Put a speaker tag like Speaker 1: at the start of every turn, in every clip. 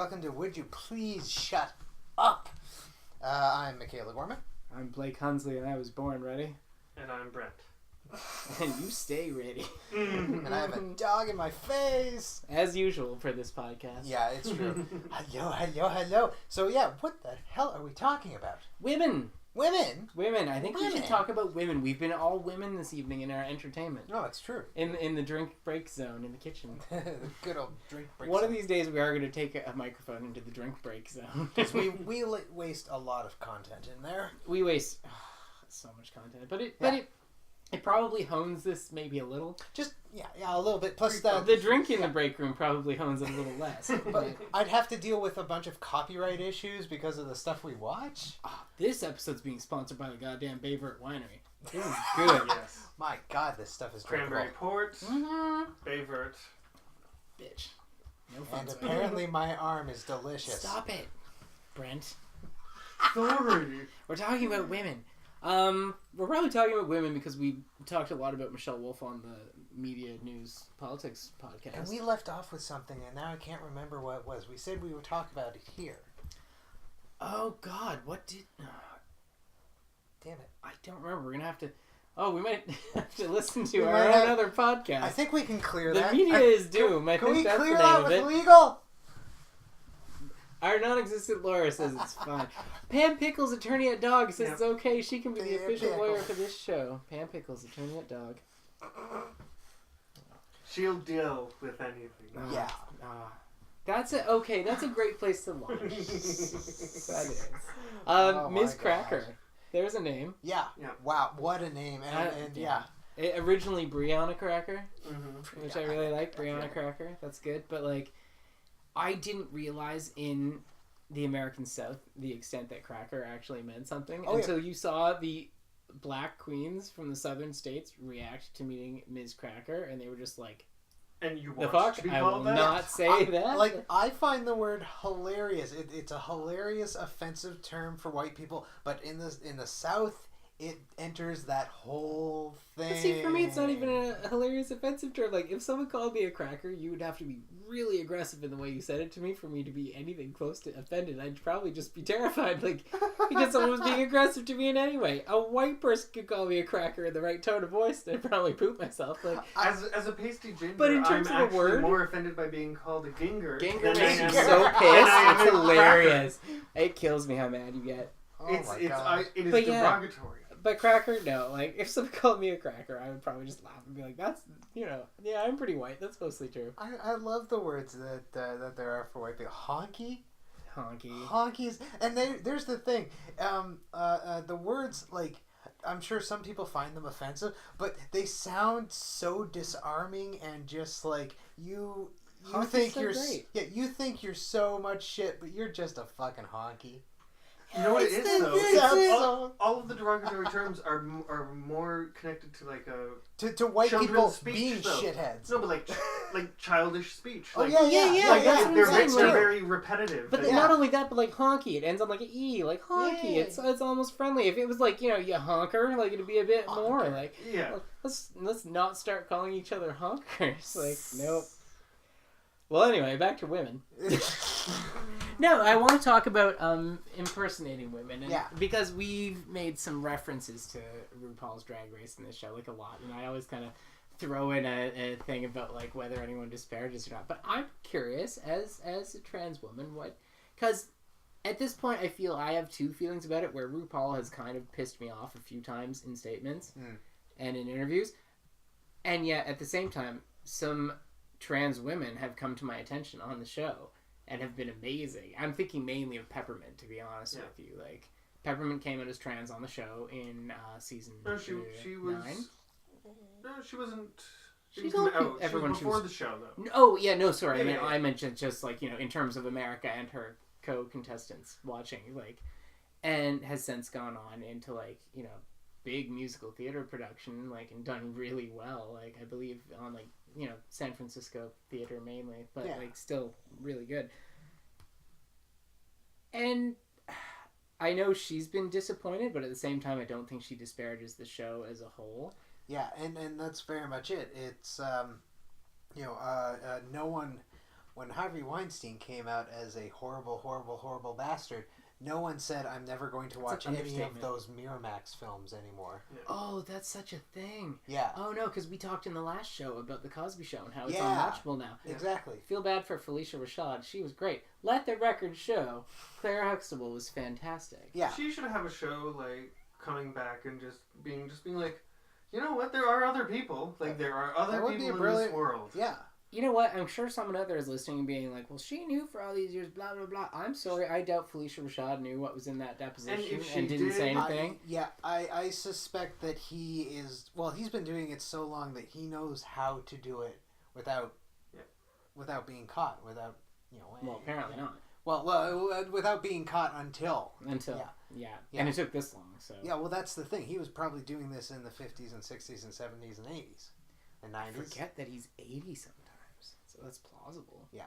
Speaker 1: Welcome to Would You Please Shut Up? I'm Michaela Gorman.
Speaker 2: I'm Blake Hunsley, and I was born ready.
Speaker 3: And I'm Brent.
Speaker 2: And you stay ready.
Speaker 1: And I have a dog in my face.
Speaker 2: As usual for this podcast.
Speaker 1: Yeah, it's true. Hello. So yeah, what the hell are we talking about?
Speaker 2: Women.
Speaker 1: Women?
Speaker 2: I think we should talk about women. We've been all women this evening in our entertainment.
Speaker 1: No, it's true.
Speaker 2: In the drink break zone in the kitchen.
Speaker 1: The good old drink break
Speaker 2: One
Speaker 1: zone.
Speaker 2: of these days we are going to take a microphone into the drink break zone.
Speaker 1: Because we waste a lot of content in there.
Speaker 2: We waste so much content. But it probably hones this maybe a little.
Speaker 1: Just, yeah, a little bit. Plus
Speaker 2: the drink in the break room probably hones it a little less.
Speaker 1: But I'd have to deal with a bunch of copyright issues because of the stuff we watch.
Speaker 2: This episode's being sponsored by the goddamn Bayvert Winery. This is good.
Speaker 3: Yes.
Speaker 1: My God, this stuff is
Speaker 3: Cranberry
Speaker 1: drinkable.
Speaker 3: port,
Speaker 2: Mm-hmm.
Speaker 3: Bayvert.
Speaker 2: Bitch. No fun.
Speaker 1: And apparently my arm is delicious.
Speaker 2: Stop it, Brent.
Speaker 3: Sorry.
Speaker 2: We're talking about women. We're probably talking about women because we talked a lot about Michelle Wolf on the Media News Politics podcast.
Speaker 1: And we left off with something, and now I can't remember what it was. We said we would talk about it here.
Speaker 2: Oh, God. What did...
Speaker 1: Damn it.
Speaker 2: I don't remember. We're going to have to... Oh, we might have to listen to
Speaker 1: We might have-
Speaker 2: another podcast.
Speaker 1: I think we can clear
Speaker 2: the
Speaker 1: that.
Speaker 2: media is doom.
Speaker 1: Can
Speaker 2: think
Speaker 1: we
Speaker 2: that's
Speaker 1: clear
Speaker 2: the name
Speaker 1: that
Speaker 2: of
Speaker 1: with
Speaker 2: it.
Speaker 1: legal?
Speaker 2: Our non-existent lawyer says it's fine. Pam Pickles, attorney at Dog, says
Speaker 3: Yep.
Speaker 2: it's okay. She can be the
Speaker 1: Pam
Speaker 2: official lawyer
Speaker 1: Pickles.
Speaker 2: for this show. Pam Pickles, attorney at Dog.
Speaker 3: She'll deal with anything.
Speaker 1: Yeah.
Speaker 2: That's a great place to launch. That is.
Speaker 1: Oh my
Speaker 2: Ms.
Speaker 1: God.
Speaker 2: Cracker. There's a name.
Speaker 1: Yeah.
Speaker 3: Yeah.
Speaker 1: Wow, what a name. And yeah.
Speaker 2: Originally Brianna Cracker,
Speaker 3: Mm-hmm.
Speaker 2: which I really like. Brianna Cracker. That's good. But, like, I didn't realize in the American South the extent that cracker actually meant something until you saw the black queens from the southern states react to meeting Ms. Cracker, and they were just like,
Speaker 3: And you
Speaker 2: the
Speaker 3: want
Speaker 2: fuck?
Speaker 3: to be
Speaker 2: I
Speaker 3: called
Speaker 2: will
Speaker 3: that?
Speaker 2: not say that.
Speaker 1: Like, I find the word hilarious. It's a hilarious, offensive term for white people, but in the South, it enters that whole thing.
Speaker 2: But see, for me, it's not even a hilarious, offensive term. Like, if someone called me a cracker, you would have to be really aggressive in the way you said it to me for me to be anything close to offended. I'd probably just be terrified, like, because someone was being aggressive to me in any way. A white person could call me a cracker in the right tone of voice, and I'd probably poop myself. Like,
Speaker 3: As a pasty ginger,
Speaker 2: But in terms
Speaker 3: I'm
Speaker 2: of a
Speaker 3: actually
Speaker 2: word-
Speaker 3: more offended by being called a ginger.
Speaker 2: Ginger
Speaker 3: than I
Speaker 2: makes
Speaker 3: am-
Speaker 2: you so
Speaker 3: than I
Speaker 2: pissed.
Speaker 3: am
Speaker 2: It's
Speaker 3: a
Speaker 2: hilarious. It kills me how mad you get.
Speaker 1: Oh my God.
Speaker 3: It is
Speaker 2: But yeah.
Speaker 3: derogatory.
Speaker 2: But cracker, no. Like, if someone called me a cracker, I would probably just laugh and be like, that's, yeah, I'm pretty white. That's mostly true.
Speaker 1: I love the words that there are for white people. Honky?
Speaker 2: Honky.
Speaker 1: Honkies. And there's the thing. The words, like, I'm sure some people find them offensive, but they sound so disarming and just like you
Speaker 2: Honky's
Speaker 1: think
Speaker 2: so
Speaker 1: you're
Speaker 2: great.
Speaker 1: you think you're so much shit, but you're just a fucking honky.
Speaker 3: You know what it is, though?
Speaker 1: It's
Speaker 3: All of the derogatory terms are more connected to, like, a...
Speaker 1: to white
Speaker 3: Children's
Speaker 1: people
Speaker 3: speech,
Speaker 1: being
Speaker 3: though.
Speaker 1: shitheads.
Speaker 3: No, but, like childish speech.
Speaker 1: Oh,
Speaker 3: Like,
Speaker 1: yeah.
Speaker 2: Like,
Speaker 1: Like,
Speaker 2: that's what I'm
Speaker 3: they're
Speaker 2: saying.
Speaker 3: they're
Speaker 2: Like,
Speaker 3: very repetitive.
Speaker 2: but
Speaker 3: Like,
Speaker 2: not only that, but like honky, it ends on like an E, like honky.
Speaker 1: Yeah.
Speaker 2: It's almost friendly. If it was like, you honker, like it'd be a bit more
Speaker 1: Honker.
Speaker 2: like,
Speaker 3: yeah.
Speaker 2: let's not start calling each other honkers. Like, nope. Well, anyway, back to women. No, I want to talk about impersonating women, and because we've made some references to RuPaul's Drag Race in this show, like a lot, and I always kind of throw in a thing about like whether anyone disparages or not. But I'm curious, as a trans woman, because at this point I feel I have two feelings about it, where RuPaul has kind of pissed me off a few times in statements and in interviews, and yet at the same time, some trans women have come to my attention on the show and have been amazing. I'm thinking mainly of Peppermint, to be honest with you. Like, Peppermint came out as trans on the show in season
Speaker 3: No, she was...
Speaker 2: 9.
Speaker 3: No, she wasn't...
Speaker 2: She's
Speaker 3: was
Speaker 2: all-
Speaker 3: out.
Speaker 2: everyone-
Speaker 3: she was before the show, though.
Speaker 2: Oh, yeah, no, sorry.
Speaker 3: Yeah.
Speaker 2: I mentioned just, like, in terms of America and her co-contestants watching, like, and has since gone on into, like, big musical theater production, like, and done really well. Like, I believe on, like, San Francisco theater mainly, but like still really good. And I know she's been disappointed, but at the same time, I don't think she disparages the show as a whole.
Speaker 1: Yeah, and that's very much it. It's no one when Harvey Weinstein came out as a horrible, horrible, horrible bastard, no one said, I'm never going to watch any of those Miramax films anymore.
Speaker 2: Yeah. Oh, that's such a thing.
Speaker 1: Yeah.
Speaker 2: Oh, no, because we talked in the last show about The Cosby Show and how it's unwatchable now.
Speaker 1: Exactly.
Speaker 2: Feel bad for Felicia Rashad. She was great. Let the record show, Claire Huxtable was fantastic.
Speaker 3: Yeah. She should have a show, like, coming back and just being like, you know what? There are other people. Like, there are other people in this world.
Speaker 1: Yeah.
Speaker 2: You know what? I'm sure someone out there is listening and being like, well, she knew for all these years, blah, blah, blah. I'm sorry. I doubt Felicia Rashad knew what was in that deposition and didn't say anything.
Speaker 1: I suspect that he is... Well, he's been doing it so long that he knows how to do it without being caught, without, you know...
Speaker 2: Well, apparently not.
Speaker 1: Well, without being caught until.
Speaker 2: Yeah. And it took this long, so...
Speaker 1: Yeah, well, that's the thing. He was probably doing this in the 50s and 60s and 70s and 80s and 90s.
Speaker 2: I forget that he's 80 sometimes. So that's plausible.
Speaker 1: Yeah.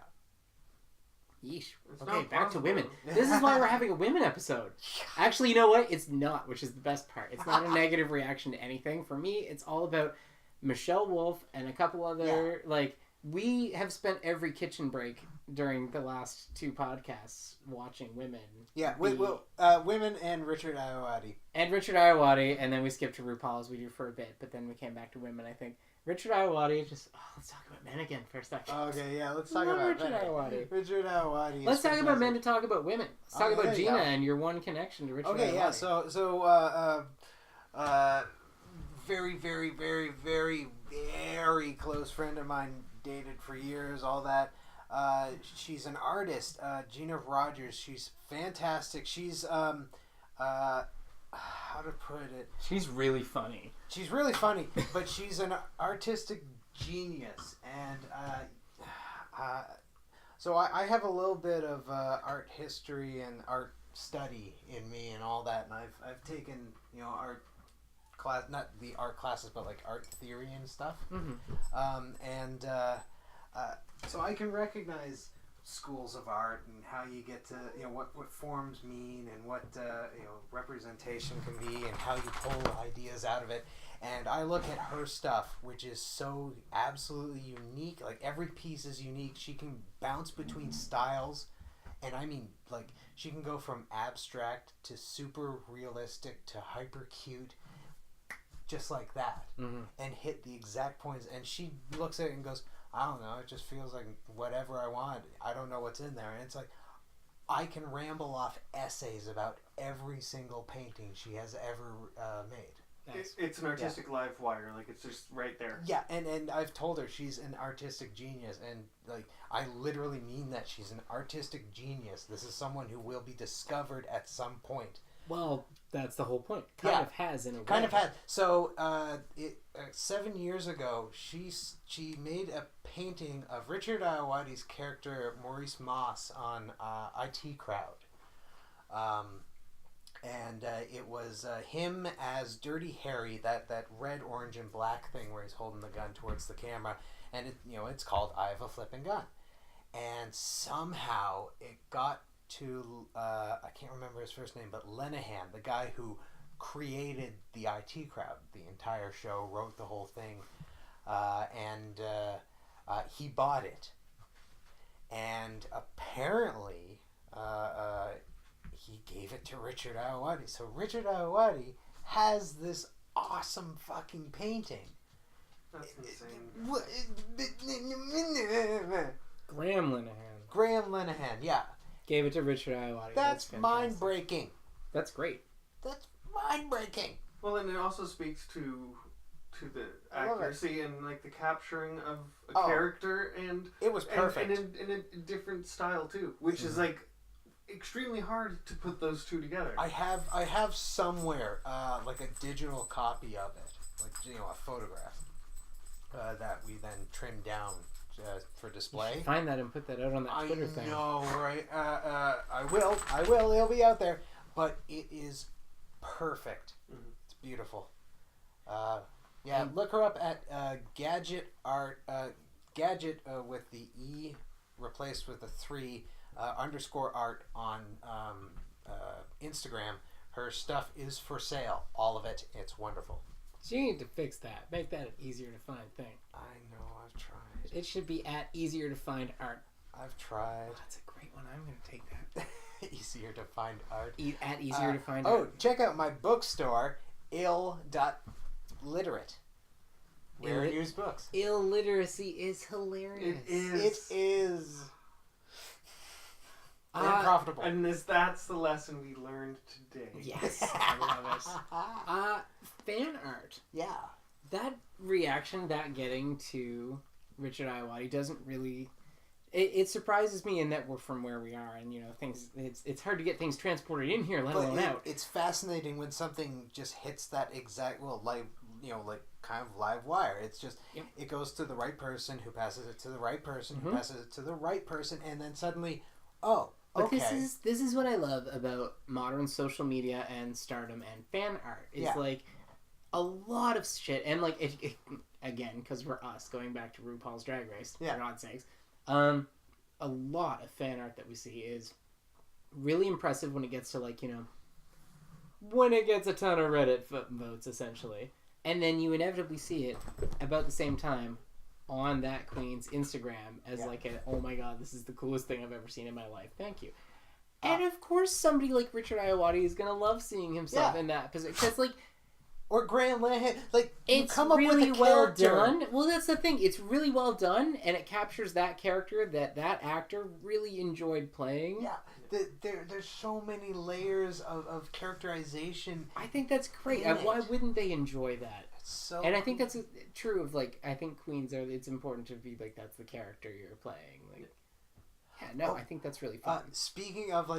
Speaker 2: Yeesh. Okay, back to women. This is why we're having a women episode. Actually, you know what? It's not, which is the best part. It's not a negative reaction to anything. For me, it's all about Michelle Wolf and a couple other, like, we have spent every kitchen break during the last 2 podcasts watching women.
Speaker 1: Yeah, women and Richard Ayoade.
Speaker 2: And then we skipped to RuPaul as we do for a bit, but then we came back to women, I think. Richard Ayoade, let's talk about men again for a second.
Speaker 1: Okay, yeah, let's talk about
Speaker 2: Richard Ayoade.
Speaker 1: Richard Ayoade.
Speaker 2: Let's talk about men to talk about women. Let's talk about Gina and your one connection to Richard Ayoade.
Speaker 1: Okay, yeah, so very, very, very, very, very close friend of mine, dated for years, all that. She's an artist, Gina Rogers. She's fantastic. She's how to put it?
Speaker 2: She's really funny.
Speaker 1: She's really funny, but she's an artistic genius, and so I have a little bit of art history and art study in me and all that, and I've taken art class, not the art classes, but like art theory and stuff, so I can recognize schools of art and how you get to what forms mean and what representation can be and how you pull ideas out of it. And I look at her stuff, which is so absolutely unique. Like, every piece is unique. She can bounce between styles, and I mean, like, she can go from abstract to super realistic to hyper cute, just like that, and hit the exact points. And she looks at it and goes, I don't know, it just feels like whatever I want. I don't know what's in there. And it's like, I can ramble off essays about every single painting she has ever made.
Speaker 3: It's an artistic live wire. Like, it's just right there.
Speaker 1: Yeah, and I've told her she's an artistic genius. And, like, I literally mean that. She's an artistic genius. This is someone who will be discovered at some point.
Speaker 2: Well, that's the whole point. Kind of has, in a way.
Speaker 1: Kind of has. So, 7 years ago, she made a painting of Richard Ayoade's character Maurice Moss on IT Crowd. And it was him as Dirty Harry, that red, orange, and black thing where he's holding the gun towards the camera. And it's called I Have a Flippin' Gun. And somehow it got to, I can't remember his first name, but Lenehan, the guy who created the IT Crowd, the entire show, wrote the whole thing, and he bought it. And apparently, he gave it to Richard Ayoade. So Richard Ayoade has this awesome fucking painting.
Speaker 3: That's insane.
Speaker 2: Graham
Speaker 1: Linehan, yeah.
Speaker 2: Gave it to Richard Ayoade.
Speaker 1: That's mind-breaking.
Speaker 2: That's great.
Speaker 1: That's mind-breaking.
Speaker 3: Well, and it also speaks to the accuracy and, like, the capturing of a character, and
Speaker 1: it was perfect.
Speaker 3: And in a different style too, which is like extremely hard to put those two together.
Speaker 1: I have somewhere like a digital copy of it, like a photograph that we then trimmed down for display.
Speaker 2: You should find that and put that out on that Twitter thing. I
Speaker 1: know, right? I will. It'll be out there, but it is perfect. It's beautiful. Yeah, look her up at Gadget Art. Gadget with the E replaced with a 3 _art on Instagram. Her stuff is for sale. All of it. It's wonderful.
Speaker 2: So you need to fix that. Make that an easier to find thing.
Speaker 1: I know. I've tried.
Speaker 2: It should be at easier to find art.
Speaker 1: I've tried.
Speaker 2: Oh, that's a great one. I'm going to take that.
Speaker 1: Easier to find art.
Speaker 2: Easier to find
Speaker 1: art.
Speaker 2: art.
Speaker 1: Oh, check out my bookstore, ill.literate. Where I use books.
Speaker 2: Illiteracy is hilarious.
Speaker 3: It is.
Speaker 1: And profitable.
Speaker 3: And that's the lesson we learned today.
Speaker 2: Yes. I love it. Fan art.
Speaker 1: Yeah.
Speaker 2: That reaction, that getting to Richard Iowati doesn't really... It surprises me in that we're from where we are, and things. It's hard to get things transported in here, let alone out.
Speaker 1: It's fascinating when something just hits that exact like kind of live wire. It's just it goes to the right person who passes it to the right person who passes it to the right person, and then suddenly, okay.
Speaker 2: But this is what I love about modern social media and stardom and fan art. It's like a lot of shit, and like it again, because we're us going back to RuPaul's Drag Race. For God's sakes. A lot of fan art that we see is really impressive when it gets to when it gets a ton of Reddit votes essentially, and then you inevitably see it about the same time on that queen's Instagram as oh my god, this is the coolest thing I've ever seen in my life. Thank you. And of course, somebody like Richard Iowati is gonna love seeing himself in that position because
Speaker 1: or Graham Linehan,
Speaker 2: it's
Speaker 1: come up
Speaker 2: really
Speaker 1: with a
Speaker 2: well
Speaker 1: character.
Speaker 2: done. Well, that's the thing. It's really well done, and it captures that character that actor really enjoyed playing.
Speaker 1: Yeah, there's so many layers of characterization.
Speaker 2: I think that's great. Why wouldn't they enjoy that? And I think that's true of I think queens are. It's important to be that's the character you're playing. I think that's really fun.
Speaker 1: Speaking of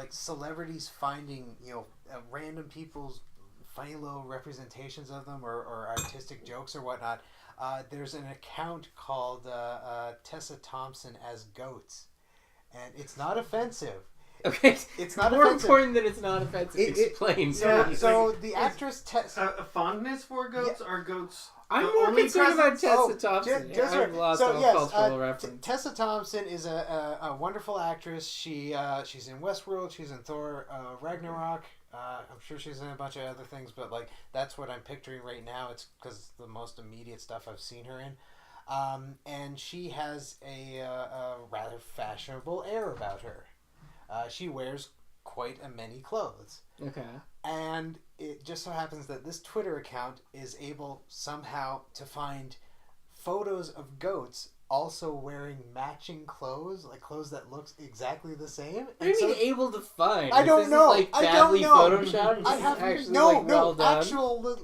Speaker 1: celebrities finding random people's funny little representations of them or artistic jokes or whatnot. There's an account called Tessa Thompson as Goats, and it's not offensive.
Speaker 2: Okay,
Speaker 1: it's not
Speaker 2: more
Speaker 1: offensive.
Speaker 2: important that it's not offensive. Explain.
Speaker 1: So the actress
Speaker 3: a fondness for goats are goats.
Speaker 2: I'm more concerned about Tessa Thompson.
Speaker 1: I've
Speaker 2: lost all cultural reference.
Speaker 1: Tessa Thompson is a wonderful actress. She's in Westworld. She's in Thor Ragnarok. I'm sure she's in a bunch of other things, but that's what I'm picturing right now. It's because the most immediate stuff I've seen her in, and she has a rather fashionable air about her. She wears quite a many clothes.
Speaker 2: Okay.
Speaker 1: And it just so happens that this Twitter account is able somehow to find photos of goats also wearing matching clothes, clothes that looks exactly the same.
Speaker 2: What do you mean able to find?
Speaker 1: I don't know.
Speaker 2: Badly photoshopped?
Speaker 1: I have
Speaker 2: well done?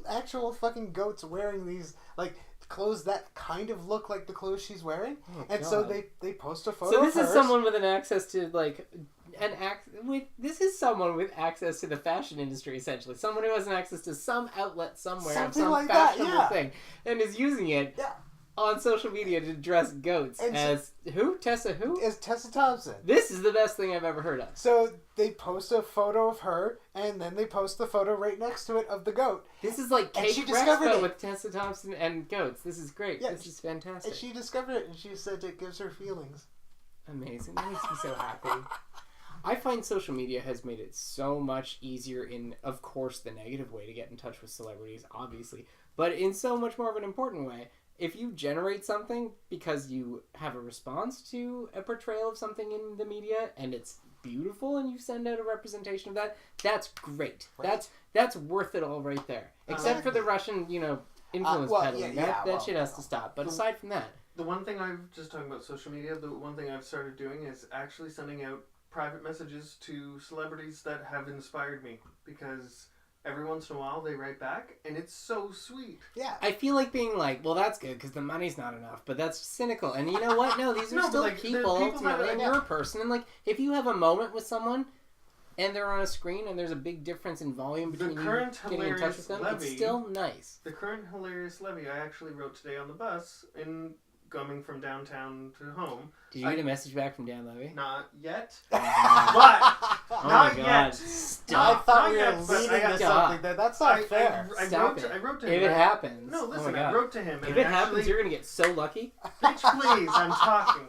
Speaker 1: actual fucking goats wearing these clothes that kind of look like the clothes she's wearing, so they post a photo.
Speaker 2: So this
Speaker 1: of
Speaker 2: is
Speaker 1: hers.
Speaker 2: someone with an access to this is someone with access to the fashion industry essentially. Someone who has an access to some outlet somewhere,
Speaker 1: something
Speaker 2: some
Speaker 1: like
Speaker 2: fashionable
Speaker 1: that,
Speaker 2: thing, and is using it.
Speaker 1: Yeah.
Speaker 2: On social media to dress goats as who? Tessa who?
Speaker 1: As Tessa Thompson.
Speaker 2: This is the best thing I've ever heard of.
Speaker 1: So they post a photo of her, and then they post the photo right next to it of the goat.
Speaker 2: This is like Cake Expo with Tessa Thompson and goats. This is great. Yeah, this is fantastic.
Speaker 1: And she discovered it, and she said it gives her feelings.
Speaker 2: Amazing. That makes me so happy. I find social media has made it so much easier in, of course, the negative way to get in touch with celebrities, obviously, but in so much more of an important way. If you generate something because you have a response to a portrayal of something in the media and it's beautiful and you send out a representation of that, that's great. Right. That's worth it all right there. Except for the Russian, influence peddling. That shit has to stop. But aside from that...
Speaker 3: The one thing I've just talking about social media, the one thing I've started doing is actually sending out private messages to celebrities that have inspired me, because every once in a while they write back and it's so sweet.
Speaker 1: Yeah.
Speaker 2: I feel like being well, that's good because the money's not enough, but that's cynical. And you know what? No, these are still people ultimately, and you're a person. And if you have a moment with someone and they're on a screen and there's a big difference in volume between you getting in touch with them, it's still nice.
Speaker 3: The current hilarious Levy I actually wrote today on the bus in coming from downtown to home.
Speaker 2: Did you get a message back from Dan Levy?
Speaker 3: Not yet.
Speaker 2: But
Speaker 3: not yet.
Speaker 1: Stop. I thought we were leading to something there. That's not fair.
Speaker 3: I wrote to him.
Speaker 2: If it happens.
Speaker 3: No, listen, I wrote to him.
Speaker 2: If it happens, you're going to get so lucky.
Speaker 3: Bitch, please, I'm talking.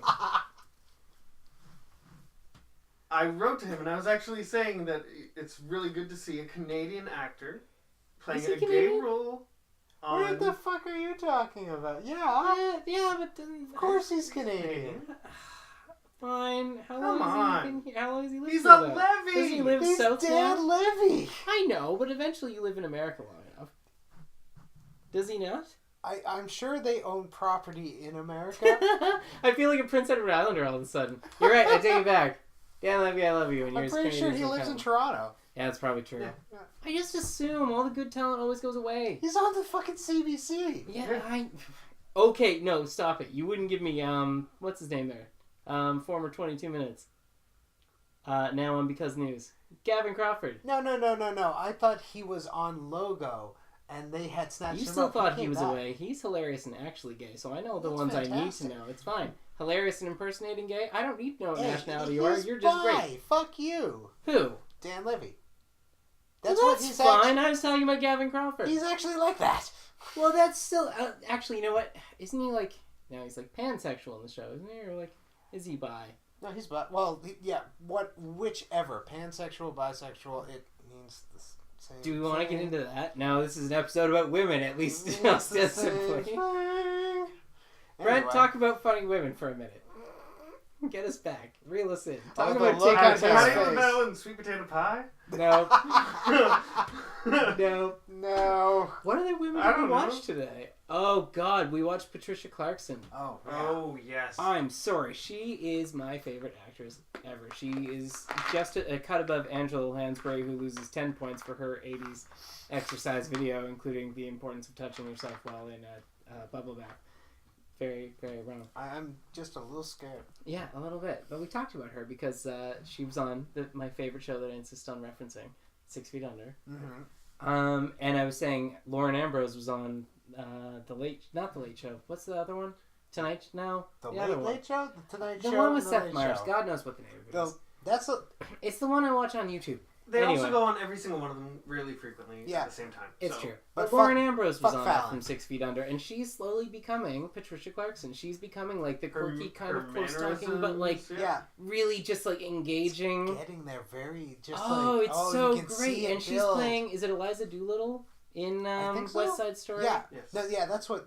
Speaker 3: I wrote to him and I was actually saying that it's really good to see a Canadian actor playing a gay role.
Speaker 1: What the fuck are you talking about? Yeah,
Speaker 2: but
Speaker 1: of course he's Canadian.
Speaker 2: fine.
Speaker 3: Come on.
Speaker 2: How long has he lived
Speaker 3: He's
Speaker 2: here,
Speaker 3: a
Speaker 2: though?
Speaker 3: Levy!
Speaker 2: Does he live
Speaker 1: He's
Speaker 2: south
Speaker 1: Dan
Speaker 2: now?
Speaker 1: Levy!
Speaker 2: I know, but eventually you live in America long enough. Does he not?
Speaker 1: I'm sure they own property in America.
Speaker 2: I feel like a Prince Edward Islander all of a sudden. You're right, I take it back. Dan Levy, I love you. And
Speaker 1: I'm pretty sure he lives in Toronto.
Speaker 2: Yeah, that's probably true.
Speaker 1: Yeah.
Speaker 2: I just assume all the good talent always goes away.
Speaker 1: He's on the fucking CBC.
Speaker 2: Yeah, Okay, no, stop it. You wouldn't give me, what's his name there? Former 22 Minutes. Now on Because News. Gavin Crawford.
Speaker 1: No. I thought he was on Logo, and they had snatched him up.
Speaker 2: You still thought he was
Speaker 1: back.
Speaker 2: away. He's hilarious and actually gay, so I know the
Speaker 1: That's
Speaker 2: ones
Speaker 1: fantastic.
Speaker 2: I need to know. It's fine. Hilarious and impersonating gay? I don't need to know what
Speaker 1: Hey,
Speaker 2: nationality you are.
Speaker 1: he's
Speaker 2: You're just
Speaker 1: bi.
Speaker 2: great.
Speaker 1: Fuck you.
Speaker 2: Who?
Speaker 1: Dan Levy.
Speaker 2: That's
Speaker 1: That's what he's
Speaker 2: fine. I was telling you about Gavin Crawford.
Speaker 1: He's actually like that.
Speaker 2: Well, that's still... actually, you know what? Isn't he like... No, he's like pansexual in the show, isn't he? Or like, is he bi?
Speaker 1: No, he's bi. Well, whichever. Pansexual, bisexual, it means the same
Speaker 2: Do we want to
Speaker 1: thing.
Speaker 2: get into that? No, this is an episode about women, at least
Speaker 1: It's the same
Speaker 2: ostensibly.
Speaker 1: thing.
Speaker 2: Brent,
Speaker 1: Anyway.
Speaker 2: talk about funny women for a minute. Get us back. Reel us in. Talk
Speaker 1: the
Speaker 2: about
Speaker 1: look on his
Speaker 3: Patty
Speaker 1: face.
Speaker 3: LaBelle and sweet potato pie?
Speaker 2: No. No.
Speaker 1: No.
Speaker 2: What other women
Speaker 3: I
Speaker 2: did we
Speaker 3: don't know.
Speaker 2: watch today? Oh, God. We watched Patricia Clarkson.
Speaker 1: Oh, yeah.
Speaker 3: Oh, yes.
Speaker 2: I'm sorry. She is my favorite actress ever. She is just a cut above Angela Lansbury, who loses 10 points for her 80s exercise video, including the importance of touching yourself while in a bubble bath. Very, very wrong.
Speaker 1: I'm just a little scared.
Speaker 2: Yeah, a little bit. But we talked about her because she was on my favorite show that I insist on referencing, 6 Feet Under.
Speaker 1: Mm-hmm.
Speaker 2: And I was saying Lauren Ambrose was on not the Late Show. What's the other one? Tonight? No.
Speaker 1: The
Speaker 2: other one.
Speaker 1: Late Show? The Tonight
Speaker 2: The
Speaker 1: Show?
Speaker 2: one with
Speaker 1: and
Speaker 2: Seth
Speaker 1: Late
Speaker 2: Meyers.
Speaker 1: Show.
Speaker 2: God knows what the name of it is.
Speaker 1: That's a...
Speaker 2: It's the one I watch on YouTube.
Speaker 3: They
Speaker 2: Anyway.
Speaker 3: also go on every single one of them really frequently
Speaker 1: Yeah.
Speaker 3: at the same time.
Speaker 2: It's
Speaker 3: so.
Speaker 2: true.
Speaker 1: But
Speaker 2: But Lauren Ambrose was
Speaker 1: fuck
Speaker 2: on that
Speaker 1: Fallon.
Speaker 2: from 6 Feet Under, and she's slowly becoming Patricia Clarkson. She's becoming like the
Speaker 3: Her-
Speaker 2: quirky kind
Speaker 3: her
Speaker 2: of close talking, but like
Speaker 3: mannerisms,
Speaker 1: Yeah.
Speaker 2: really just like engaging.
Speaker 1: Getting there very... Just
Speaker 2: Oh,
Speaker 1: like,
Speaker 2: it's
Speaker 1: you
Speaker 2: so
Speaker 1: can
Speaker 2: great!
Speaker 1: see it
Speaker 2: And she's
Speaker 1: build.
Speaker 2: playing. Is it Eliza Doolittle in
Speaker 1: I think so.
Speaker 2: West Side Story?
Speaker 1: Yeah.
Speaker 3: Yes.
Speaker 1: No, yeah, that's what...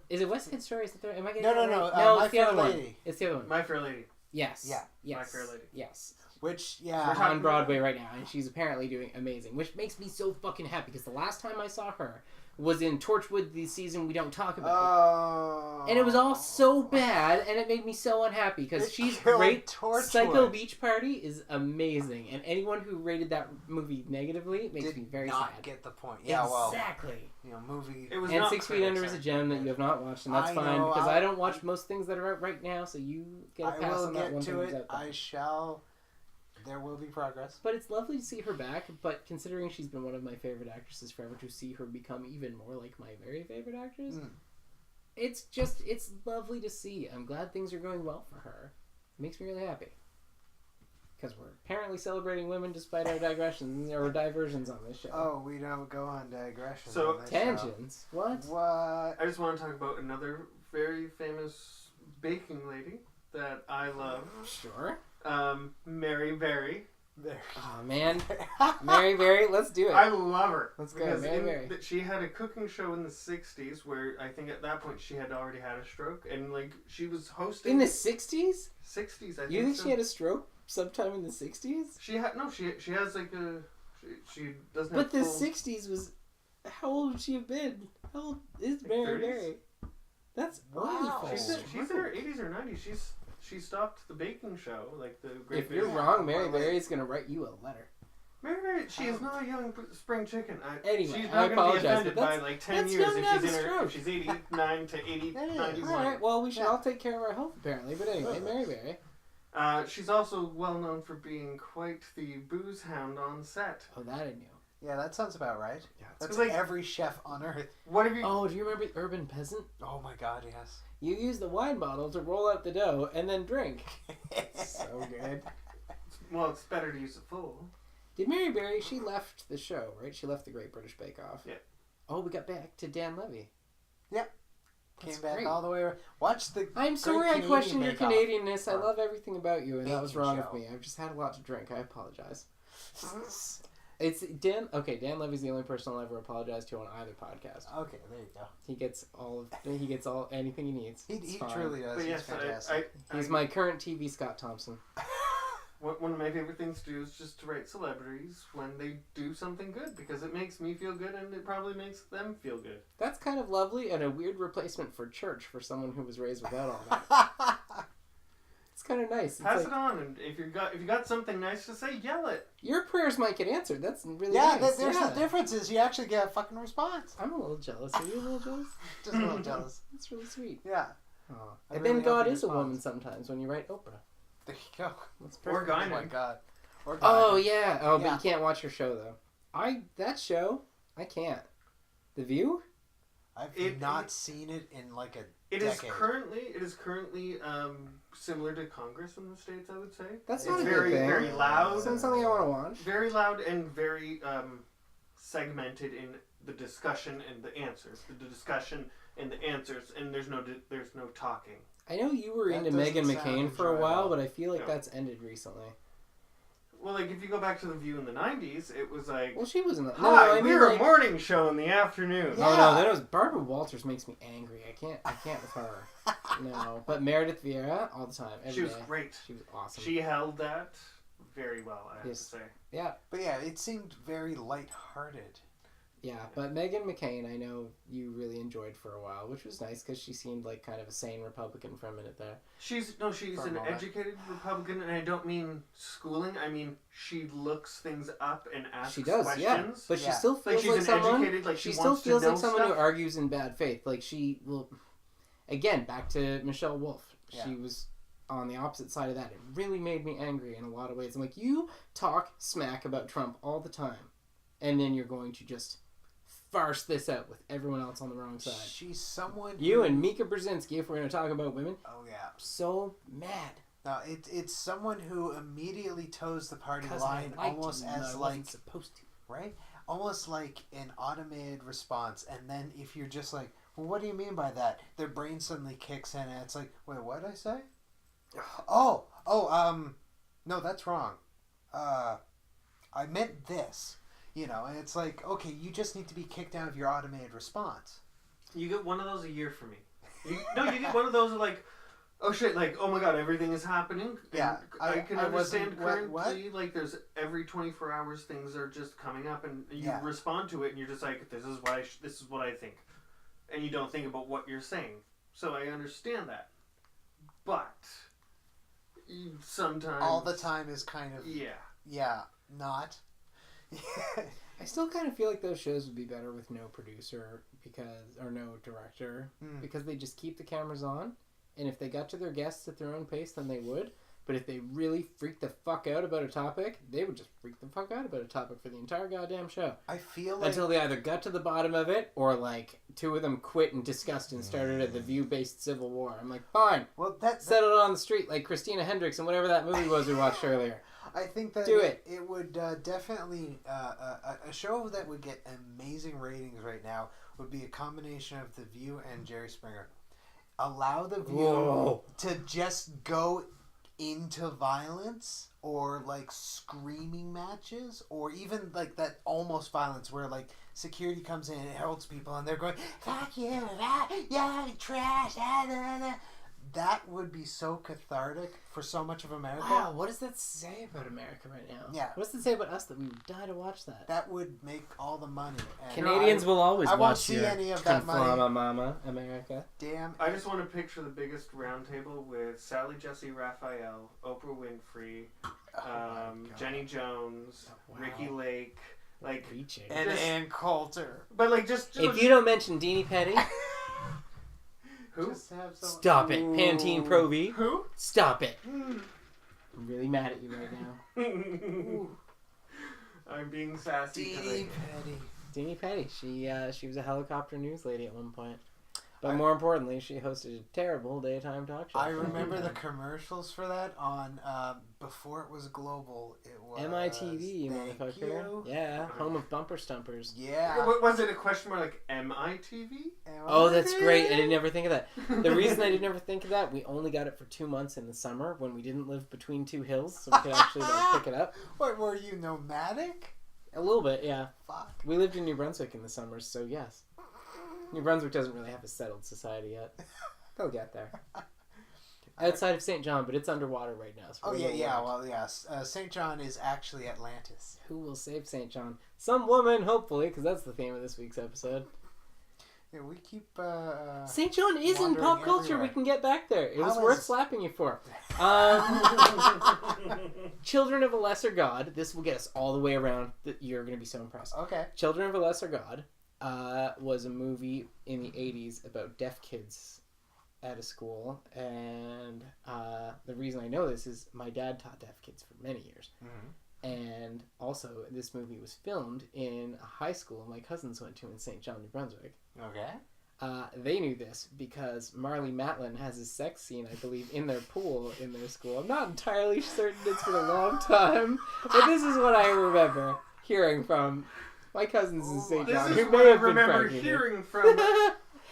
Speaker 2: Is it West Side Story? Is it there? Am I getting
Speaker 1: No,
Speaker 2: that
Speaker 1: no,
Speaker 2: right?
Speaker 1: no, My
Speaker 2: it's the
Speaker 1: Fair
Speaker 2: other one.
Speaker 1: Lady.
Speaker 2: It's the other one.
Speaker 3: My Fair Lady.
Speaker 2: Yes.
Speaker 1: Yeah.
Speaker 2: Yes.
Speaker 3: My Fair Lady.
Speaker 2: Yes.
Speaker 1: Which,
Speaker 3: We're
Speaker 1: yeah...
Speaker 3: talking-
Speaker 2: On Broadway right now, and she's apparently doing amazing, which makes me so fucking happy because the last time I saw her was in Torchwood, the season we don't talk about.
Speaker 1: Oh.
Speaker 2: And it was all so bad, and it made me so unhappy because
Speaker 1: It
Speaker 2: she's
Speaker 1: killed
Speaker 2: great.
Speaker 1: Torchwood.
Speaker 2: Psycho Beach Party is amazing, and anyone who rated that movie negatively makes
Speaker 1: Did
Speaker 2: me very
Speaker 1: not
Speaker 2: sad.
Speaker 1: get the point. Yeah,
Speaker 2: Exactly.
Speaker 1: movie...
Speaker 3: It was
Speaker 2: And
Speaker 3: not
Speaker 2: 6 Feet Under is a
Speaker 3: critics,
Speaker 2: gem that you have not watched, and that's
Speaker 1: I
Speaker 2: fine
Speaker 1: know,
Speaker 2: because
Speaker 1: I-
Speaker 2: I don't watch most things that are out right now, so you get a
Speaker 1: I
Speaker 2: pass
Speaker 1: will
Speaker 2: on that
Speaker 1: get
Speaker 2: one
Speaker 1: to
Speaker 2: thing that's
Speaker 1: it.
Speaker 2: out there.
Speaker 1: I shall... There will be progress.
Speaker 2: But it's lovely to see her back, but considering she's been one of my favorite actresses forever, to see her become even more like my very favorite actress, it's lovely to see. I'm glad things are going well for her. It makes me really happy. Because we're apparently celebrating women despite our digressions or diversions on this show.
Speaker 1: Oh, we don't go on digressions.
Speaker 3: So-
Speaker 1: on this
Speaker 2: Tangents? What?
Speaker 1: show. What?
Speaker 3: I just want to talk about another very famous baking lady that I love.
Speaker 2: Sure.
Speaker 3: Mary Berry.
Speaker 1: There.
Speaker 2: Oh, man. Mary Berry, let's do it.
Speaker 3: I love her.
Speaker 2: Let's go,
Speaker 3: Because
Speaker 2: Mary Berry.
Speaker 3: she had a cooking show in the 60s where I think at that point she had already had a stroke. And, like, she was hosting...
Speaker 2: In the 60s?
Speaker 3: 60s, I think
Speaker 2: You think
Speaker 3: so.
Speaker 2: she had a stroke sometime in the 60s?
Speaker 3: She had... No, she has, like, a... She doesn't
Speaker 2: But the
Speaker 3: have full...
Speaker 2: 60s was... How old would she have been? How old is
Speaker 3: Like
Speaker 2: Mary
Speaker 3: 30s?
Speaker 2: Berry? That's
Speaker 1: Wow.
Speaker 2: wonderful.
Speaker 3: She's in her 80s or 90s. She stopped the baking show, like the Great
Speaker 2: If you're
Speaker 3: Baking-
Speaker 2: wrong, Mary Berry's gonna write you a letter.
Speaker 3: Mary Berry, she is not a young spring chicken.
Speaker 2: Anyway,
Speaker 3: she's
Speaker 2: I
Speaker 3: not going to
Speaker 2: apologize,
Speaker 3: be offended
Speaker 2: but
Speaker 3: by
Speaker 2: that's-
Speaker 3: like 10
Speaker 2: that's
Speaker 3: years
Speaker 2: young
Speaker 3: if
Speaker 2: enough
Speaker 3: she's,
Speaker 2: to
Speaker 3: in her,
Speaker 2: stroke.
Speaker 3: if she's 89 to 80,
Speaker 1: Yeah, yeah.
Speaker 3: 91.
Speaker 2: Alright, well, we should
Speaker 1: Yeah.
Speaker 2: all take care of our health, apparently. But anyway, Mary Berry.
Speaker 3: She's also well known for being quite the booze hound on set.
Speaker 2: Oh, that I knew.
Speaker 1: Yeah, that sounds about right.
Speaker 2: Yeah,
Speaker 1: That's
Speaker 3: like-
Speaker 1: every chef on earth.
Speaker 3: What have you...
Speaker 2: Oh, do you remember Urban Peasant?
Speaker 1: Oh my god, yes.
Speaker 2: You use the wine bottle to roll out the dough and then drink. So good.
Speaker 3: Well, it's better to use it full.
Speaker 2: Did Mary Berry, she left the show, right? She left the Great British Bake Off.
Speaker 3: Yeah.
Speaker 2: Oh, we got back to Dan Levy.
Speaker 1: Yep.
Speaker 2: That's
Speaker 1: Came back
Speaker 2: great.
Speaker 1: all the way around. Watch the...
Speaker 2: I'm sorry I
Speaker 1: Canadian
Speaker 2: questioned your
Speaker 1: Bake Off.
Speaker 2: Canadianness. I
Speaker 1: Or
Speaker 2: love everything about you, and that was
Speaker 1: baking
Speaker 2: wrong
Speaker 1: show.
Speaker 2: of me. I've just had a lot to drink. I apologize. It's Dan. Okay, Dan Levy's the only person I'll ever apologize to on either podcast.
Speaker 1: Okay, there you go.
Speaker 2: He gets anything he needs.
Speaker 1: He truly does.
Speaker 3: But
Speaker 1: He's
Speaker 3: yes,
Speaker 1: fantastic.
Speaker 2: He's my current TV Scott Thompson.
Speaker 3: One of my favorite things to do is just to write celebrities when they do something good, because it makes me feel good and it probably makes them feel good.
Speaker 2: That's kind of lovely and a weird replacement for church for someone who was raised without all that. It's kind of nice.
Speaker 3: Pass it on, and if you got something nice to say, yell it.
Speaker 2: Your prayers might get answered. That's really nice.
Speaker 1: There's the difference is you actually get a fucking response.
Speaker 2: I'm a little jealous. Are you a little jealous?
Speaker 1: Just a little jealous.
Speaker 2: That's really sweet.
Speaker 1: Yeah.
Speaker 2: Oh.
Speaker 1: I
Speaker 2: And
Speaker 1: really
Speaker 2: then
Speaker 1: hope
Speaker 2: God
Speaker 1: he
Speaker 2: is a
Speaker 1: responds.
Speaker 2: woman sometimes when you write Oprah.
Speaker 1: There you go.
Speaker 2: That's
Speaker 3: Or
Speaker 2: perfect.
Speaker 3: Guy.
Speaker 1: Oh my god. Or
Speaker 2: Oh
Speaker 1: Guy.
Speaker 2: yeah. Oh, but
Speaker 1: Yeah.
Speaker 2: you can't watch your show though. That show, I can't. The View?
Speaker 1: I've not seen it in like a
Speaker 3: It
Speaker 1: decade.
Speaker 3: is currently similar to Congress in the States, I would say.
Speaker 2: That's
Speaker 3: It's
Speaker 2: not a
Speaker 3: very,
Speaker 2: good thing.
Speaker 3: very loud.
Speaker 2: Sounds something I want to watch.
Speaker 3: Very loud and very segmented in the discussion and the answers. The discussion and the answers, and there's no talking.
Speaker 2: I know you were
Speaker 1: That
Speaker 2: into Meghan
Speaker 1: doesn't sound
Speaker 2: McCain for a while,
Speaker 1: enjoyable.
Speaker 2: but I feel like
Speaker 3: No.
Speaker 2: that's ended recently.
Speaker 3: Well, like if you go back to The View in the '90s, it was like,
Speaker 2: Well, she wasn't.
Speaker 3: "Hi,
Speaker 2: I mean,
Speaker 3: we're
Speaker 2: like,
Speaker 3: a morning show in the afternoon."
Speaker 1: Yeah.
Speaker 2: Oh no, that was Barbara Walters makes me angry. I can't with her. No, but Meredith Vieira all the time. Every
Speaker 3: She was
Speaker 2: day.
Speaker 3: great.
Speaker 2: She was awesome.
Speaker 3: She held that very well, I have
Speaker 2: Yes.
Speaker 3: to say.
Speaker 2: Yeah,
Speaker 1: But yeah, it seemed very lighthearted.
Speaker 2: yeah. But Meghan McCain, I know you really enjoyed for a while, which was nice because she seemed like kind of a sane Republican for a minute there.
Speaker 3: She's
Speaker 1: For a
Speaker 3: an
Speaker 1: moment.
Speaker 3: educated Republican, and I don't mean schooling. I mean she looks things up and asks
Speaker 2: She does, yeah.
Speaker 3: questions.
Speaker 2: But she
Speaker 1: Yeah.
Speaker 2: still feels
Speaker 3: she's
Speaker 2: like
Speaker 3: an
Speaker 2: someone.
Speaker 3: educated, like
Speaker 2: She
Speaker 3: she
Speaker 2: still
Speaker 3: wants to
Speaker 2: feels like
Speaker 3: know
Speaker 2: someone who
Speaker 3: stuff.
Speaker 2: argues in bad faith. Like she will. Again, back to Michelle Wolf.
Speaker 1: Yeah.
Speaker 2: She was on the opposite side of that. It really made me angry in a lot of ways. I'm like, you talk smack about Trump all the time, and then you're going to just farce this out with everyone else on the wrong side.
Speaker 1: She's someone.
Speaker 2: You
Speaker 1: who-
Speaker 2: and Mika Brzezinski, if we're going to talk about women,
Speaker 1: Oh yeah.
Speaker 2: so mad.
Speaker 1: No, it's someone who immediately toes the party
Speaker 2: 'Cause
Speaker 1: line,
Speaker 2: I liked
Speaker 1: almost
Speaker 2: you, and
Speaker 1: as
Speaker 2: I
Speaker 1: like
Speaker 2: wasn't supposed to.
Speaker 1: right, almost like an automated response. And then if you're just like, well, what do you mean by that? Their brain suddenly kicks in, and it's like, wait, what did I say? No, that's wrong. I meant this. You know, and it's like, okay, you just need to be kicked out of your automated response.
Speaker 3: You get one of those a year for me. You get one of those like, oh shit, like, oh my god, everything is happening.
Speaker 1: Yeah,
Speaker 3: And I can
Speaker 1: I
Speaker 3: understand
Speaker 1: wasn't- what?
Speaker 3: currently, like, there's every 24 hours things are just coming up, and you
Speaker 1: Yeah.
Speaker 3: respond to it, and you're just like, this is what I think, and you don't think about what you're saying. So I understand that, but sometimes
Speaker 1: All the time is kind of not.
Speaker 2: I still kind of feel like those shows would be better with no producer or no director because they just keep the cameras on, and if they got to their guests at their own pace, then they would. But if they really freak the fuck out about a topic, they would just freak the fuck out about a topic for the entire goddamn show.
Speaker 1: I feel like
Speaker 2: Until they either got to the bottom of it, or like two of them quit in disgust and started at the View-based Civil War. I'm like, fine, settle it on the street like Christina Hendricks and whatever that movie was we watched earlier.
Speaker 1: I think that
Speaker 2: Do it.
Speaker 1: It would definitely a show that would get amazing ratings right now would be a combination of The View and Jerry Springer. Allow The View
Speaker 2: Whoa.
Speaker 1: to just go into violence or like screaming matches or even like that almost violence where like security comes in and heralds people and they're going fuck you, yeah, trash, that would be so cathartic for so much of America.
Speaker 2: Wow, what does that say about America right now?
Speaker 1: Yeah.
Speaker 2: What does it say about us that we would die to watch that?
Speaker 1: That would make all the money. And
Speaker 2: Canadians will always
Speaker 1: I won't
Speaker 2: watch
Speaker 1: see
Speaker 2: your
Speaker 1: any of that money.
Speaker 2: Conflama Mama, America.
Speaker 1: Damn.
Speaker 3: I just want to picture the biggest round table with Sally Jesse Raphael, Oprah Winfrey, Jenny Jones,
Speaker 2: Wow.
Speaker 3: Ricky Lake, like,
Speaker 2: Reaching.
Speaker 1: And
Speaker 3: just-
Speaker 1: Ann Coulter.
Speaker 3: but like just
Speaker 2: If you don't mention Deanie Petty,
Speaker 3: who?
Speaker 1: Just have some...
Speaker 2: stop it. Pantene Pro V,
Speaker 3: Who?
Speaker 2: stop it. I'm really mad at you right now.
Speaker 3: I'm being sassy. 'cause
Speaker 1: Deanie
Speaker 3: I-
Speaker 1: Petty.
Speaker 2: Deanie Petty, she was a helicopter news lady at one point. But more importantly, she hosted a terrible daytime talk show.
Speaker 1: I remember the commercials for that on, before it was global, it was...
Speaker 2: MITV,
Speaker 1: Thank
Speaker 2: motherfucker.
Speaker 1: you.
Speaker 2: Yeah, home of bumper stumpers.
Speaker 1: Yeah.
Speaker 3: What was it? A question mark like MITV?
Speaker 2: Oh, that's great. I didn't ever think of that. The reason I didn't ever think of that, we only got it for 2 months in the summer when we didn't live between two hills, so we could actually like pick it up.
Speaker 1: What, were you nomadic?
Speaker 2: A little bit, yeah.
Speaker 1: Fuck.
Speaker 2: We lived in New Brunswick in the summers, so yes. New Brunswick doesn't really have a settled society yet. They'll get there. Outside of St. John, but it's underwater right now. So
Speaker 1: St. John is actually Atlantis.
Speaker 2: Who will save St. John? Some woman, hopefully, because that's the theme of this week's episode.
Speaker 1: Yeah, we keep.
Speaker 2: St. John is in pop culture.
Speaker 1: Everywhere.
Speaker 2: We can get back there. It was worth slapping you for. Children of a Lesser God. This will get us all the way around. You're going to be so impressed.
Speaker 1: Okay.
Speaker 2: Children of a Lesser God was a movie in the 80s about deaf kids at a school. And the reason I know this is my dad taught deaf kids for many years. Mm-hmm. And also, this movie was filmed in a high school my cousins went to in St. John, New Brunswick.
Speaker 1: Okay.
Speaker 2: They knew this because Marlee Matlin has a sex scene, I believe, in their pool in their school. I'm not entirely certain it's been a long time, but this is what I remember hearing from my cousins in St. John.
Speaker 3: This is what I remember hearing from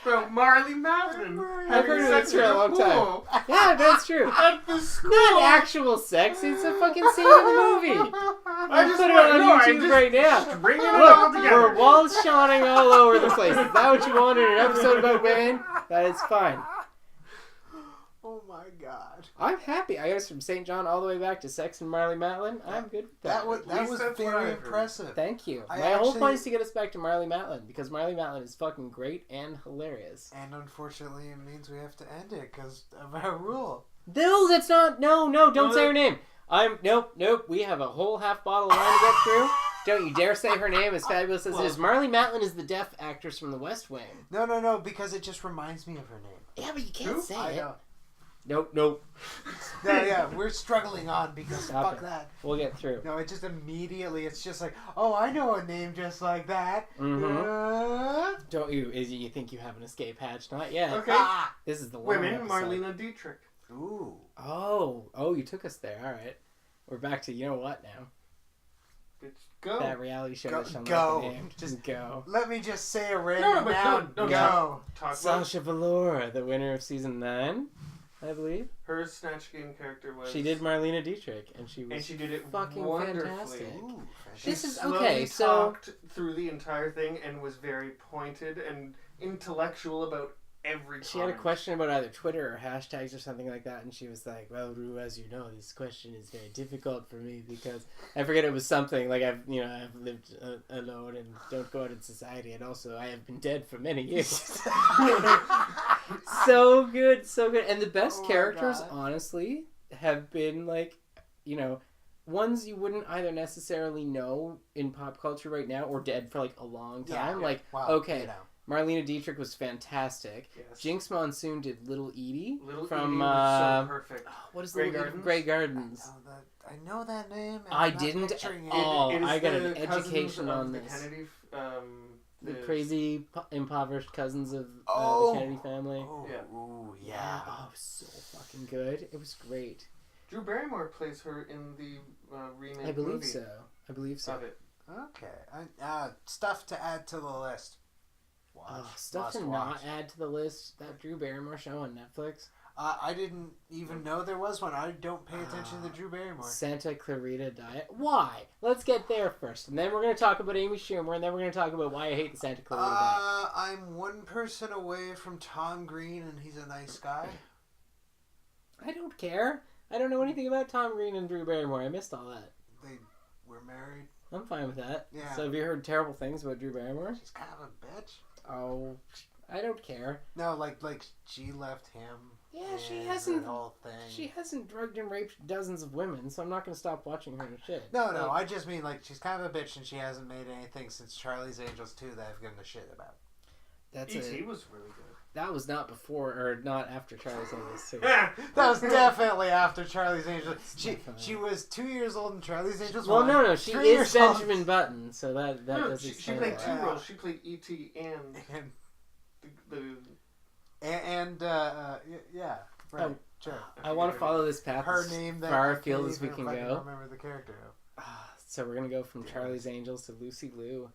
Speaker 3: Marlee Matlin.
Speaker 2: I've heard of this for a long time. Yeah, that's true.
Speaker 3: At the school.
Speaker 2: Not actual sex. It's a fucking scene in the movie. I just put it on YouTube right now.
Speaker 3: Bringing it all together.
Speaker 2: We're walls shining all over the place. Is that what you wanted in an episode about women? That is fine.
Speaker 1: Oh my god.
Speaker 2: I'm happy. I guess from St. John all the way back to sex and Marlee Matlin. I'm good with that.
Speaker 1: That was very impressive.
Speaker 2: Thank you. My whole point is to get us back to Marlee Matlin because Marlee Matlin is fucking great and hilarious.
Speaker 1: And unfortunately, it means we have to end it because of our rule.
Speaker 2: No, that's not. No, don't say her name. Nope. We have a whole half bottle of wine to get through. Don't you dare say her name, as fabulous as it is. Marlee Matlin is the deaf actress from The West Wing.
Speaker 1: No, because it just reminds me of her name.
Speaker 2: Yeah, but you can't say
Speaker 1: I
Speaker 2: it.
Speaker 1: know.
Speaker 2: Nope.
Speaker 1: No, we're struggling on because fuck that.
Speaker 2: We'll get through.
Speaker 1: No, it just immediately, it's just like, oh, I know a name just like that.
Speaker 2: Mm-hmm. Don't you? You think you have an escape hatch? Not yet.
Speaker 3: Okay.
Speaker 2: This is the long
Speaker 3: women.
Speaker 2: episode.
Speaker 3: Marlene Dietrich.
Speaker 1: Ooh.
Speaker 2: Oh, you took us there. All right. We're back to you know what now.
Speaker 3: Let's go.
Speaker 2: That reality show that shall
Speaker 1: go.
Speaker 2: not be named. Just go.
Speaker 1: Let me just say a random noun.
Speaker 3: No,
Speaker 1: go.
Speaker 3: Talk
Speaker 2: Sasha Velour, the winner of season 9, I believe.
Speaker 3: Her Snatch Game character was.
Speaker 2: She did Marlene Dietrich, and she
Speaker 3: did it
Speaker 2: fucking
Speaker 3: wonderfully.
Speaker 2: fantastic.
Speaker 1: Ooh,
Speaker 2: This is
Speaker 3: slowly
Speaker 2: okay. So
Speaker 3: talked through the entire thing and was very pointed and intellectual about every.
Speaker 2: She had a question about either Twitter or hashtags or something like that, and she was like, "Well, Rue, as you know, this question is very difficult for me because I forget it was something like I've lived alone and don't go out in society, and also I have been dead for many years." So good, and the best characters, honestly, have been ones you wouldn't either necessarily know in pop culture right now or dead for a long time. Marlene Dietrich was fantastic. Yes. Jinx Monsoon did Little Edie from
Speaker 3: Edie was so perfect.
Speaker 2: What is Grey Gardens?
Speaker 1: I know that name. And
Speaker 2: I didn't at all. I got an education on
Speaker 3: the
Speaker 2: this.
Speaker 3: Kennedy,
Speaker 2: the crazy impoverished cousins of the Kennedy family.
Speaker 1: Yeah.
Speaker 2: Oh, so fucking good. It was great.
Speaker 3: Drew Barrymore plays her in the remake.
Speaker 2: I believe so. Of it.
Speaker 1: Okay. Stuff to add to the list.
Speaker 2: Stuff to not add to the list. That Drew Barrymore show on Netflix.
Speaker 1: I didn't even know there was one. I don't pay attention to Drew Barrymore.
Speaker 2: Santa Clarita Diet. Why? Let's get there first, and then we're going to talk about Amy Schumer, and then we're going to talk about why I hate the Santa Clarita Diet.
Speaker 1: I'm one person away from Tom Green, and he's a nice guy.
Speaker 2: I don't care. I don't know anything about Tom Green and Drew Barrymore. I missed all that.
Speaker 1: They were married.
Speaker 2: I'm fine with that.
Speaker 1: Yeah.
Speaker 2: So have you heard terrible things about Drew Barrymore?
Speaker 1: She's kind of a bitch.
Speaker 2: Oh, I don't care.
Speaker 1: No, like she left him.
Speaker 2: Yeah, she hasn't.
Speaker 1: That whole thing.
Speaker 2: She hasn't drugged and raped dozens of women, so I'm not going to stop watching her shit.
Speaker 1: No, I just mean she's kind of a bitch, and she hasn't made anything since Charlie's Angels 2 that I've given a shit about.
Speaker 3: E.T. was really good.
Speaker 2: That was not before or not after Charlie's Angels 2.
Speaker 1: That was definitely after Charlie's Angels. She was 2 years old in Charlie's Angels.
Speaker 2: Well, no, she is Benjamin Button, so that does explain.
Speaker 3: She played two roles. She played E.T. and
Speaker 1: yeah, right. Sure.
Speaker 2: I want to follow this path as far afield as we can go.
Speaker 1: I don't remember the character.
Speaker 2: So we're gonna go from Charlie's Angels to Lucy Liu.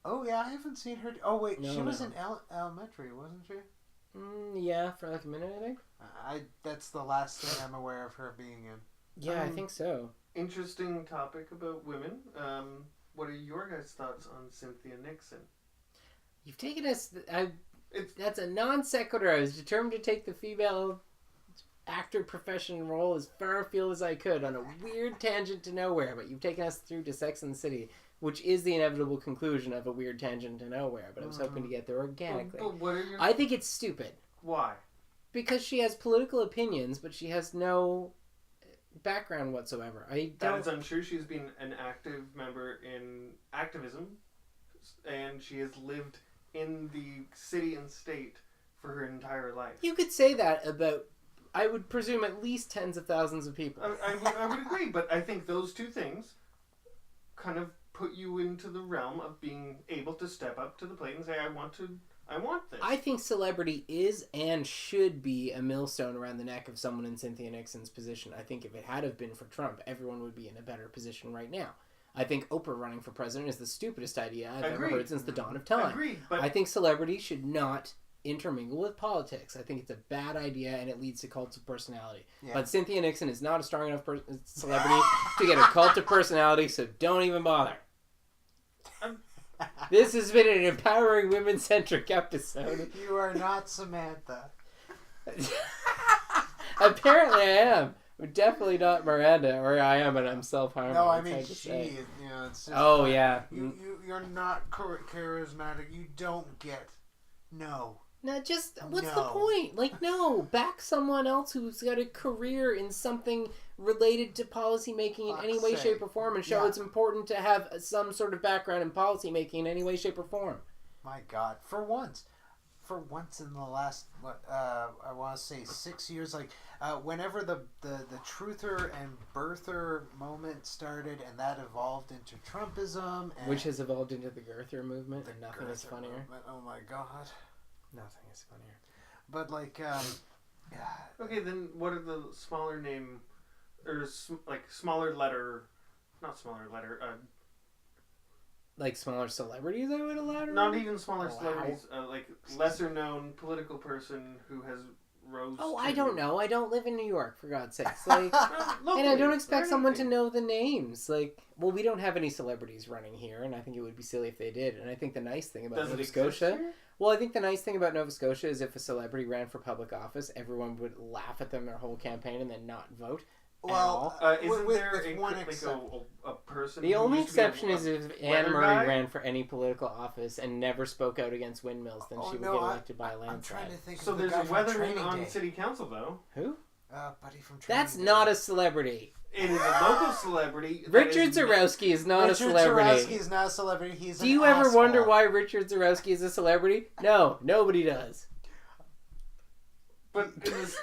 Speaker 1: Oh yeah, I haven't seen her. Oh wait, she was in Elementary, wasn't she?
Speaker 2: Yeah, for a minute, I think.
Speaker 1: That's the last thing I'm aware of her being in.
Speaker 2: Yeah, I think so.
Speaker 3: Interesting topic about women. what are your guys' thoughts on Cynthia Nixon?
Speaker 2: You've taken us... That's a non sequitur. I was determined to take the female actor profession role as far afield as I could on a weird tangent to nowhere, but you've taken us through to Sex and the City, which is the inevitable conclusion of a weird tangent to nowhere, but I was hoping to get there organically.
Speaker 3: But what are your...
Speaker 2: I think it's stupid.
Speaker 3: Why?
Speaker 2: Because she has political opinions, but she has no background whatsoever.
Speaker 3: That is untrue. She's been an active member in activism, and she has lived in the city and state for her entire life.
Speaker 2: You could say that about, I would presume, at least tens of thousands of people.
Speaker 3: I would agree, but I think those two things kind of put you into the realm of being able to step up to the plate and say, I want this.
Speaker 2: I think celebrity is and should be a millstone around the neck of someone in Cynthia Nixon's position. I think if it had have been for Trump, everyone would be in a better position right now. I think Oprah running for president is the stupidest idea I've ever heard since the dawn of time.
Speaker 3: Agreed, but
Speaker 2: I think celebrity should not intermingle with politics. I think it's a bad idea and it leads to cults of personality. Yeah. But Cynthia Nixon is not a strong enough celebrity to get a cult of personality, so don't even bother. This has been an empowering women-centric episode.
Speaker 1: You are not Samantha.
Speaker 2: Apparently I am. I'm definitely not Miranda, or I am, and I'm self-harming.
Speaker 1: No, I mean, she is. You know, it's just
Speaker 2: yeah.
Speaker 1: You're not charismatic. You don't get. No.
Speaker 2: No, just, what's the point? Like, no, back someone else who's got a career in something related to policymaking in any way, shape, or form, and show it's important to have some sort of background in policymaking in any way, shape, or form.
Speaker 1: My God. For once in the last, I want to say 6 years, like, whenever the truther and birther moment started, and that evolved into Trumpism. And
Speaker 2: which has evolved into the girther movement, and nothing is funnier.
Speaker 1: Movement. Oh, my God.
Speaker 2: Nothing is funnier.
Speaker 1: But, like,
Speaker 3: okay, then what are the smaller name, or smaller letter, not smaller letter,
Speaker 2: like smaller celebrities I would allow?
Speaker 3: Not even smaller celebrities, like lesser known political person who has rose.
Speaker 2: Oh, I don't know. I don't live in New York, for God's sakes. Like, and I don't expect someone to know the names. Like, well, we don't have any celebrities running here, and I think it would be silly if they did. And I think the nice thing about Nova Scotia... Well, I think the nice thing about Nova Scotia is if a celebrity ran for public office, everyone would laugh at them their whole campaign and then not vote.
Speaker 1: Well,
Speaker 3: isn't there a person?
Speaker 2: The only exception is if Anne Murray ran for any political office and never spoke out against windmills, then she would get elected by a landslide.
Speaker 1: I'm trying to think.
Speaker 3: So there's a weatherman on city council, though.
Speaker 2: Who?
Speaker 1: Buddy from Training
Speaker 2: That's
Speaker 1: Day.
Speaker 2: not a celebrity.
Speaker 3: It is a local celebrity.
Speaker 2: Richard Zarowski is not a celebrity.
Speaker 1: Richard Zarowski is not a celebrity. He's
Speaker 2: Do you ever wonder why Richard Zarowski is a celebrity? No, nobody does.
Speaker 3: But it was...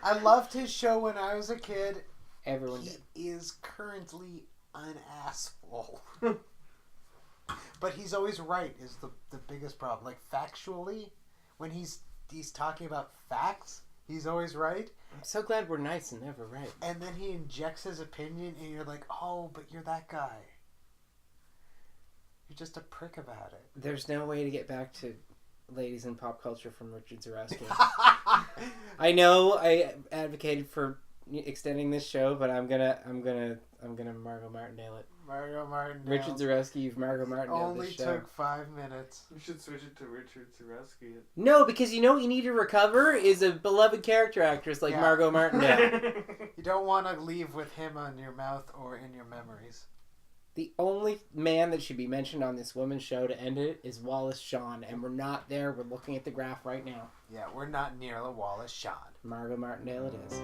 Speaker 1: I loved his show when I was a kid.
Speaker 2: Everyone did.
Speaker 1: He is currently an asshole. But he's always right is the biggest problem. Like, factually, when he's talking about facts, he's always right.
Speaker 2: I'm so glad we're nice and never right.
Speaker 1: And then he injects his opinion, and you're like, oh, but you're that guy. You're just a prick about it.
Speaker 2: There's no way to get back to ladies in pop culture from Richard Zarowski. I know I advocated for extending this show, but I'm gonna Margot Martindale it.
Speaker 1: Margot Martindale.
Speaker 2: Richard Zarowski, you've Margot Martindale this show.
Speaker 1: Only took 5 minutes.
Speaker 3: You should switch it to Richard Zarowski.
Speaker 2: No, because you know what you need to recover is a beloved character actress like Margot Martindale.
Speaker 1: You don't want to leave with him on your mouth or in your memories.
Speaker 2: The only man that should be mentioned on this woman's show to end it is Wallace Shawn, and we're not there. We're looking at the graph right now.
Speaker 1: Yeah, we're not near the Wallace Shawn.
Speaker 2: Margot Martindale it is.